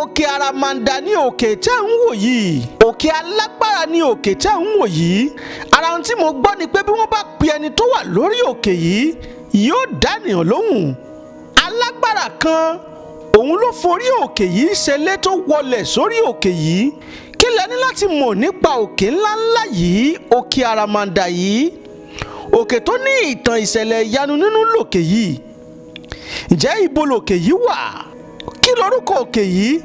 òkè àràmàǹdà ní òkè tẹ́ ń wò yìí, òkè alágbára ní òkè tẹ́ ń wò yìí. Ara ohun tí mo gbọ́ ni pé bí wọ́n bá pe ẹni tó wà lórí òkè yìí yóò dánìyàn lóhùn. Alágbára kan òun ló forí òkè yìí ṣẹlẹ̀ tó wọlẹ̀ sórí òkè yìí. Kí lẹ ní láti mọ̀ nípa òkè ńláńlá yìí, òkè àràmàǹdà yìí? Òkè tó ní ìtàn ìṣẹ̀lẹ̀ ìyanu nínú lòkè yìí. Ǹjẹ́ ibo lòkè yìí wà? Kí lorúkọ òkè yìí?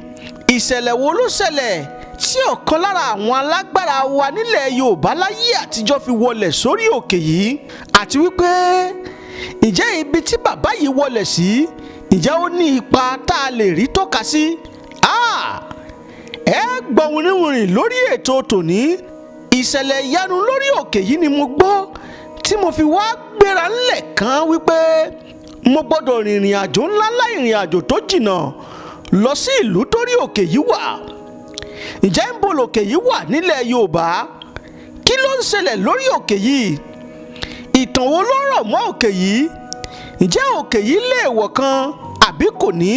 Ìṣẹ̀lẹ̀ wo ló ṣẹlẹ̀ tí ọ̀kan lára àwọn alágbára wa nílẹ̀ Yorùbá láyé àtijọ́ fi wọlẹ̀ sórí òkè yìí? Àti wípé ǹjẹ́ ibi tí bàbá yìí wọlẹ̀ sí, ǹjẹ́ ó ní ipa tá a lè rí tọ́ka sí? Ẹ gbọ́ wìnrìnwìnrìn lórí ètò tòní. Ìṣẹ̀lẹ̀ ìyanu lórí òkè yìí ni mo gbọ́ tí mo fi wá gbéra ńlẹ̀ kan wípé mo gbọ́dọ̀ rìnrìn àjò ńláńlá, ìrìn àjò tó jìnnà lọ sí ìlú torí òkè yìí wà. Ǹjẹ́ ń bo lòkè yìí wà nílẹ̀ Yorùbá? Kí ló ń ṣẹlẹ̀ lórí òkè yìí? Ìtàn wo ló rọ̀ mọ́ òkè yìí? Ǹjẹ́ òkè yìí léèwọ̀ kan àbí kò ní?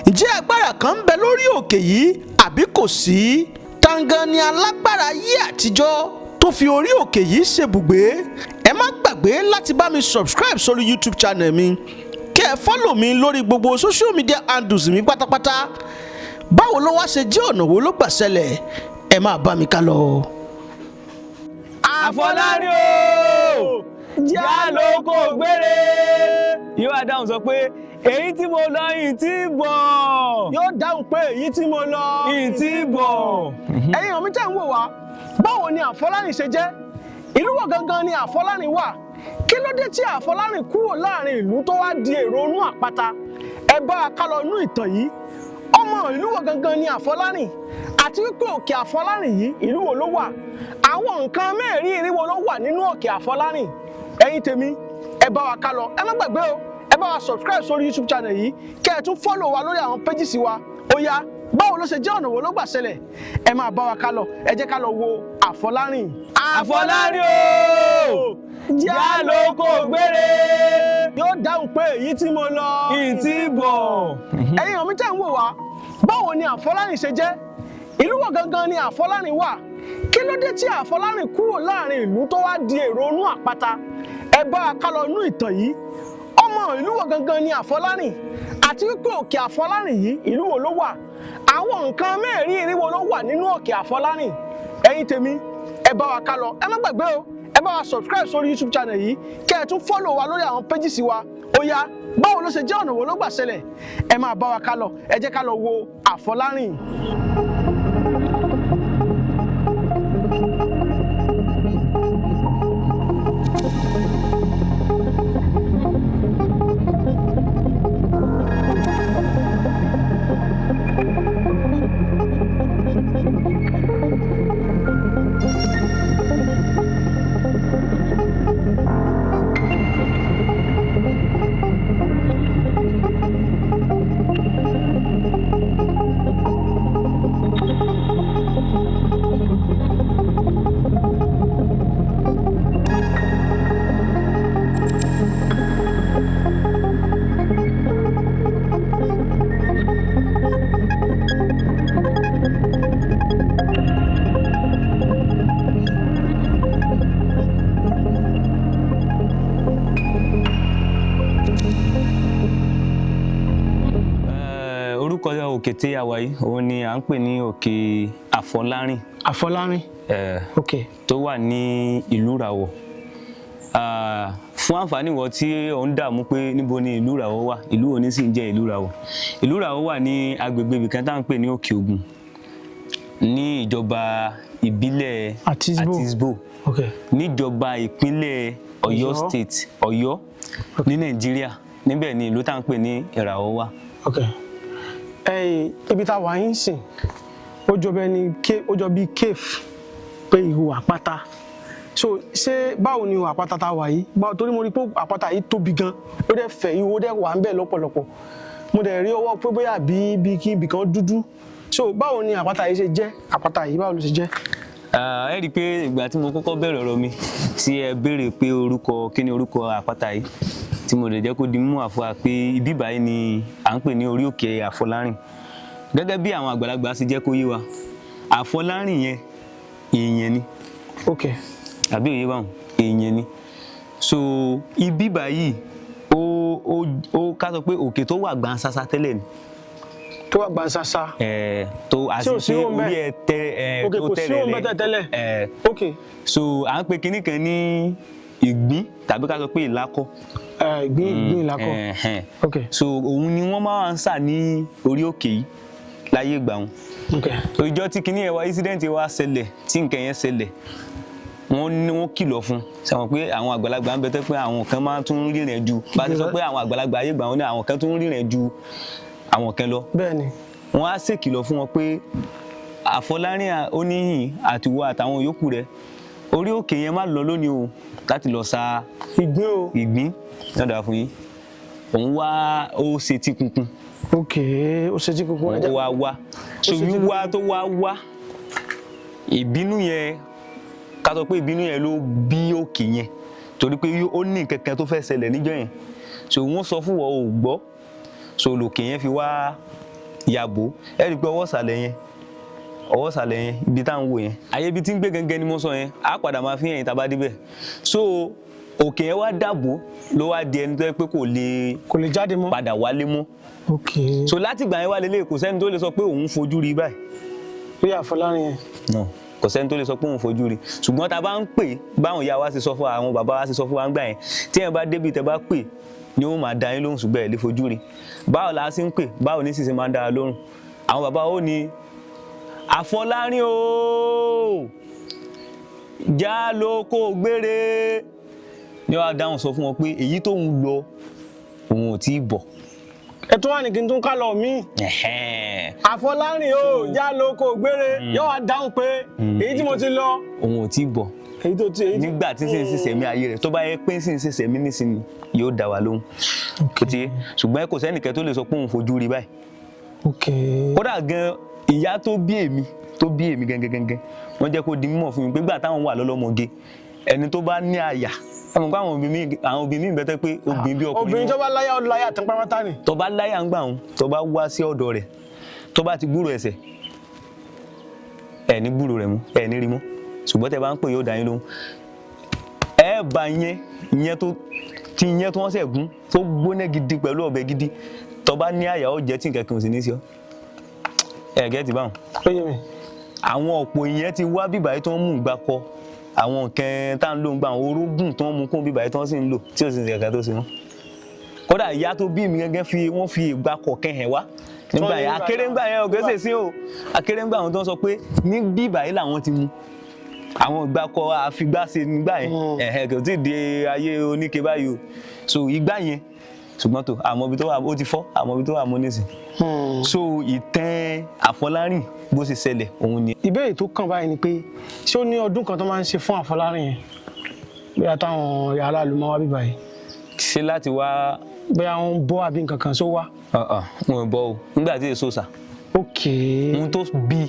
Ǹjẹ́ agbára kan ń bẹ lórí òkè yìí àbí kò sí? Tangan ni alágbára ayé àtijọ́ tó fi orí òkè yìí ṣebùgbé. Ẹ má gbàgbé láti bá mi subscribe sórí YouTube channel mi, kẹ́ ẹ follow mi lórí gbogbo social media handles mi pátápátá. Báwo ló wá ṣe jẹ́, ọ̀nà wo ló gbà ṣẹlẹ̀? Ẹ máa bá mi ká lọ. Àfọlárí o, já lóko gbére. Yóò wá dáhùn sọ pé èyí tí mo lọ yìí tí bọ̀. Yóò dáhùn pé èyí tí mo lọ yìí tí bọ̀. Ẹ̀yin ọ̀mí tẹ́ ń wò wá, báwo ni Àfọlárìn ṣe jẹ́? Ìlú wo gangan ni Àfọlárìn wà? Kí ló dé tí Àfọlárìn kúrò láàrin ìlú tó wá di èrò inú àpáta? Ẹ bá a ká lọ inú ìtàn yìí. Ọmọ ìlú wo gangan ni Àfọlárìn? Àti wípé òkè Àfọlárìn yìí ìlú wo ló wà? Àwọn nǹkan mẹ́rìírí wo ló wà nínú òkè Àfọlárìn? Ẹ̀yin tèmi, ẹ bá wa ká lọ. Ẹ má gbàgbé o, ẹ bá wa subscribe sórí YouTube channel yìí, kẹ́ ẹ tún follow wa lórí àwọn pages wa. Ó yá, báwo ló ṣe jẹ́, ọ̀nà wo ló gbà ṣẹlẹ̀? Ẹ máa bá wa ká lọ. Ẹ jẹ́ ká lọ wo Àfọlárìn. Àfọlárí o, já lóko gbére. Yóò dáhùn pé èyí tí mo lọ yìí tí bọ̀. Ẹ̀yin ọ̀mí tẹ́ ń wò wá, báwo ni Àfọlárìn ṣe jẹ́? Ìlú wo gangan ni Àfọlárìn wà? Kí ló dé tí Àfọlárìn kúrò láàrin ìlú tó wá di èrò inú àpáta? Ẹ bá a ká lọ inú ìtàn yìí. Ọmọ ìlú wo gangan ni Àfọlárìn? Àti wípé òkè Àfọlárìn yìí ìlú wo ló wà? Àwọn nǹkan mẹ́rìírí wo ló wà nínú òkè Àfọlárìn? Ẹ̀yin tèmi, ẹ bá wa ká lọ. Ẹ má gbàgbé o, ẹ bá wa subscribe sórí YouTube channel yìí, kẹ́ ẹ tún follow wa lórí àwọn pages wa. Ó yá, báwo ló ṣe jẹ́, ọ̀nà wo ló gbà ṣẹlẹ̀? Ẹ máa bá wa ká lọ. Ẹ jẹ́ ká lọ wo Àfọlárìn. Orúkọ òkè tí a wà yìí òun ni à ń pè ní òkè Àfọlárìn. Àfọlárìn. Okay. Tó wà ní ìlú Ìràwọ̀. Fún àǹfààní wọ tí ó ń dààmú pé níbo ni ìlú Ìràwọ̀ wà, ìlú òní sì ń jẹ́ ìlú Ìràwọ̀. Ìlú Ìràwọ̀ wà ní agbègbè ibìkan tá à ń pè ní Òkè Ògùn ní ìjọba ìbílẹ̀ Àtísbò. Okay. Níjọba ìpínlẹ̀ Ọ̀yọ́ State, Ọ̀yọ́ ní Nàìjíríà. Níbẹ̀ ni ìlú tá à ń pè ní Ìràwọ̀ wà. Okay. Ibi tá a wà yín sìn, ó jọ bí cave, pé ihò àpáta. So ṣé báwo ni ihò àpáta tá a wà yìí? Torí mo rí pé àpáta yìí tóbi gan, ó dẹ̀ fẹ̀, ihò dẹ̀ wà ń bẹ̀ lọ́pọ̀lọpọ̀. Mo dẹ̀ rí ọwọ́ pé bóyá bí kí ibì kan dúdú. So báwo ni àpáta yìí ṣe jẹ́? Àpáta yìí báwo ló ṣe jẹ́? Ẹ rí i pé ìgbà tí mo kọ́kọ́ bẹ̀rẹ̀ ọ̀rọ̀ mi tí ẹ béèrè pé kí ni orúkọ àpáta yìí, tí mo lè jẹ́ kó di mú àfọwà pé ibí báyìí ni à ń pè ní orí òkè Àfọlárìn. gẹ́gẹ́ bí àwọn àgbàlagbà ṣe jẹ́ kó yé wa Àfọlárìn yẹn èèyàn ni ok àbí òye báwọn èèyàn ni so ibi báyìí ó ká sọ pé òkè tó wà gbansasa tẹ́lẹ̀ ni tó wà gbansasa tó àṣìṣe orí ẹ tẹ ok kò sí òun bẹ́tẹ̀ tẹ́lẹ̀ ok so à ń pe kinní kan ní ìgbín tàbí ká sọ pé ìlákọ ìgbín ìlákọ ok so òun ni wọ́n máa ń sà ní orí òkè yìí láyé ìgbà wọn ìjọ tí kinní yẹn wá incident wá ṣẹlẹ̀ tí nǹkan yẹn ṣẹlẹ̀ wọ́n kìlọ̀ fún sẹ́wọ̀n pé àwọn àgbàlagbà ń bẹ tẹ́ pé àwọn kan máa tún rìnrìn ju bá ti sọ pé àwọn àgbàlagbà ayé ìgbà wọn ní àwọn kan tún rìnrìn ju àwọn kan lọ bẹ́ẹ̀ni wọ́n á ṣèkìlọ̀ fún wọn pé Àfọlárìn Oníyìn àtiwọ́ àtàwọn yòókù rẹ̀ orí òkè yẹn má lọ lónìí o láti lọ sa ìgbín lọ́dọ̀ fún yín òun wá ó ṣe tí kunkun ok ó ṣe tí kunkun ó wá so wíwá tó wá ìbínú yẹn ká sọ pé ìbínú yẹn ló bí òkè yẹn torí pé ó ní nǹkan kan tó fẹ́ ṣẹlẹ̀ níjọ́ yẹn so wọ́n sọ fún wọn ò gbọ́ so lòkè yẹn fi wá yàbò ẹ rí i pé ọwọ́ ìsàlẹ̀ yẹn ibi tá à ń wò yẹn ayé ibi tí ń gbé gẹ́gẹ́ ni mo sọ yẹn á padà máa fi hàn yín tá a bá débẹ̀ so òkè yẹn wá dàbò ló wá di ẹni tó yẹ pé kò lè jáde mọ́ padà wálé mọ́ ok so láti ìgbà yẹn wá lélẹ̀ kò sẹ́ni tó lè sọ pé òun fojú rí báyìí rí Àfọlárìn yẹn no kò sẹ́ni tó lè sọ pé òun fojú rí ṣùgbọ́n tá a bá ń pè báwọn ìyá wa ṣe sọ fún wa àwọn bàbá wa ṣe sọ fún wa ń gbà yẹn tí yẹn bá débi tẹ bá pè ni ó máa dá yín lóhùn ṣùgbọ́n ẹ̀ lè fojú rí báwo la ṣe ń pè báwo ní sísè máa ń dára lóhùn àwọn bàbá ó ní Àfọlárìn o já ló kó gbére ni wàá dáhùn sọ fún wọn pé èyí tó ń lọ òun ò tí ì bọ̀. ẹ tún wà ní kí n tún ká lọ mí. Àfọlárìn o já ló kó gbére yóò wá dáhùn pé èyí tí mo ti lọ òun ò tí ì bọ̀ nígbà tí sì ń ṣiṣẹ́mi ayé rẹ̀ tó bá yẹ pé sì ń ṣiṣẹ́mi nísìnyí yóò dá wa lóhùn ṣùgbọ́n kò sẹ́nìkẹ́ tó lè sọ pé òun fojú rí báyìí. kódà gan ìyá tó bí èmi gẹ́gẹ́ wọ́n jẹ́ kó di mímọ̀ fún mi pé gbà táwọn wà lọ́lọ́mọge ẹni tó bá ní àyà ẹ mọ̀ pé àwọn obìnrin mi bẹ́tẹ̀ pé obìnrin bí ọkùnrin obìnrin tó bá láyà ó láyà tán pátá ni. tó bá láyà ń gbà wọn tó bá wá sí ọ̀dọ̀ rẹ̀ tó bá ti gbúrò ẹsẹ̀ ẹ̀ ní gbúrò rẹ̀ mú ẹ̀ ní rí mọ́ ṣùgbọ́n tẹ́ bá ń pè yóò dá yín lóhùn ẹ bá ìyẹn tó wọ́n sẹ̀ gún tó gbóná gidi pẹ̀lú ọ̀bẹ gidi tó bá ní àyà ó jẹ́ tí nǹkan kan ò sì ní sí ọ ẹ̀ gẹ́tì báwọn. àwọn ọ̀pọ̀ ìyẹn ti wá bíbá yìí tó ń mú ìgbà kọ àwọn nǹkan tá à ń lò ń gbà àwọn orógùn tó ń mú kún bíbá yìí tó ń sì ń lò tí ò sì ń ṣe kankan tó ṣe wọn. kódà ìyá tó bí mi gẹ́gẹ́ wọ́n fi ìgbà kọ kẹ́hìn wá nígbà yẹn akérèǹgbà yẹn ògèsè sí o akérèǹgbà àwọn tó ń sọ pé ní bíbá yìí làwọn ti mú àwọn ìgbà kọ àfigbáṣe nígbà yẹn kò tí ì di ayé oníke báyìí o so ìgbà yẹn ṣùgbọ́n tó àmọ́ ibi tó wà ó ti fọ́ àmọ́ ibi tó wà mọ́ nísìn so ìtàn Àfọlárìn bó ṣe ṣẹlẹ̀ òun ni. ìbéèrè tó kàn báyìí ni pé ṣé ó ní ọdún kan tó máa ń ṣe fún Àfọlárìn yẹn bóyá táwọn yàrá ló máa wá bíbá yìí. ṣé láti wá. bóyá wọn bọ́ àbí nǹkan kan ṣó wá. wọn ò bọ́ o nígbà tí èso sà. ok. ohun tó bí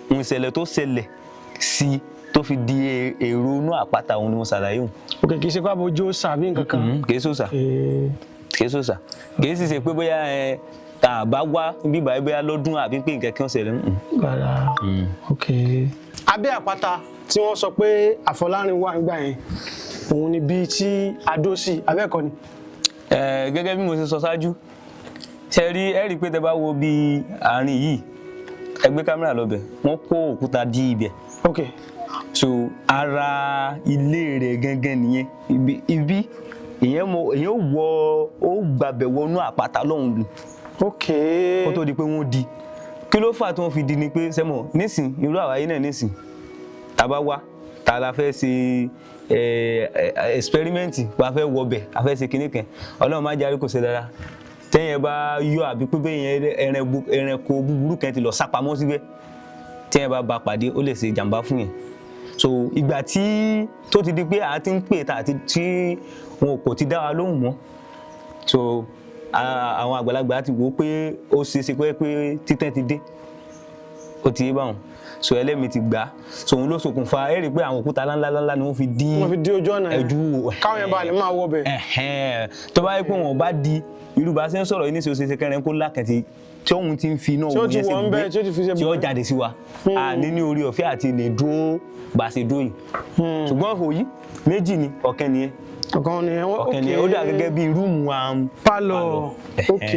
ohun ìṣẹ̀lẹ̀ tó ṣẹlẹ̀ sí tó fi di èrò inú àpáta òun ni mo ṣàlàyé òun. ok kì í ṣe pé àbójú ó sà bí nǹkan kan. kì í sòsà kì í sòsà kì í sì ṣe pé bóyá tá a bá wá bíbá ẹ bóyá lọ́dún àbí pé nǹkan kan ṣẹlẹ̀. gbàdá ok. abẹ́ àpáta tí wọ́n sọ pé Àfọlárìn wà nígbà yẹn òun ni bíi tí adó sí abẹ́ẹ̀kọ́ ni. gẹ́gẹ́ bí mo ṣe sọ ṣáájú ṣe rí ẹ rí i pé tẹ bá wo bí àárín yìí ẹ gbé kámẹ́rà lọ́bẹ̀ wọ́n kó òkúta dí ibẹ̀. ok. so ara ilé rẹ̀ gangan nìyẹn ibi ìyẹn ó gbàbẹ̀ wọnú àpáta lọ́hùn lù. ok. kó tó di pé wọ́n di kí ló fà tí wọ́n fi di ni pé sẹ́mọ̀ nísìn irú àwáyé náà nísìn tá a bá wá tá a la fẹ́ ṣe experiment bá fẹ́ wọbẹ̀ a fẹ́ ṣe kinní kan Ọlọ́run má jẹ́ kó ṣe dára tẹ́yìn bá yọ àbí pé bẹ́ẹ̀ ẹranko búburú kan ti lọ sápamọ́ síbẹ̀ tẹ́yìn bá pàdé ó lè ṣe ìjàmbá fún yẹn so ìgbà tí tó ti di pé a ti ń pè tá àti tí wọn kò ti dá wa lóhùn mọ́ so àwọn àgbàlagbà ti wò pé ó ṣe é ṣe pé títẹ́ ti dé ó ti yé báwọn so ẹlẹ́mìí ti gbà so òun ló ṣokùnfà ẹ rí i pé àwọn òkúta ńláńlá ni wọ́n fi dí ojú ọ̀nà ẹ̀jú káwọn yẹn bá lè máa wọ bẹ̀. tó bá yẹ pé wọn bá di irú bá ṣe ń sọ̀rọ̀ yìí ní ṣe ó ṣe ṣe kẹrin kó lákàtí tí òun ti ń fi iná ogun yẹn sí ibùgbé tí ó jáde sí wa àní ní orí ọ̀fẹ́ àti lè dúró bá ṣe dúró yìí ṣùgbọ́n ihò yìí méjì ni ọ̀kẹ́ nìyẹn ọ̀kẹ́ nìyẹn ó dà gẹ́gẹ́ bí rúùmù pálọ̀ ok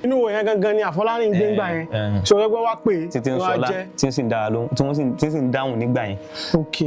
inú wo yẹn gangan ni Àfọlárìn gbé ńgbà yẹn tí o rẹ́gbẹ́ wá pè títí ń sọlá tí ń sì ń dáhùn nígbà yẹn. ok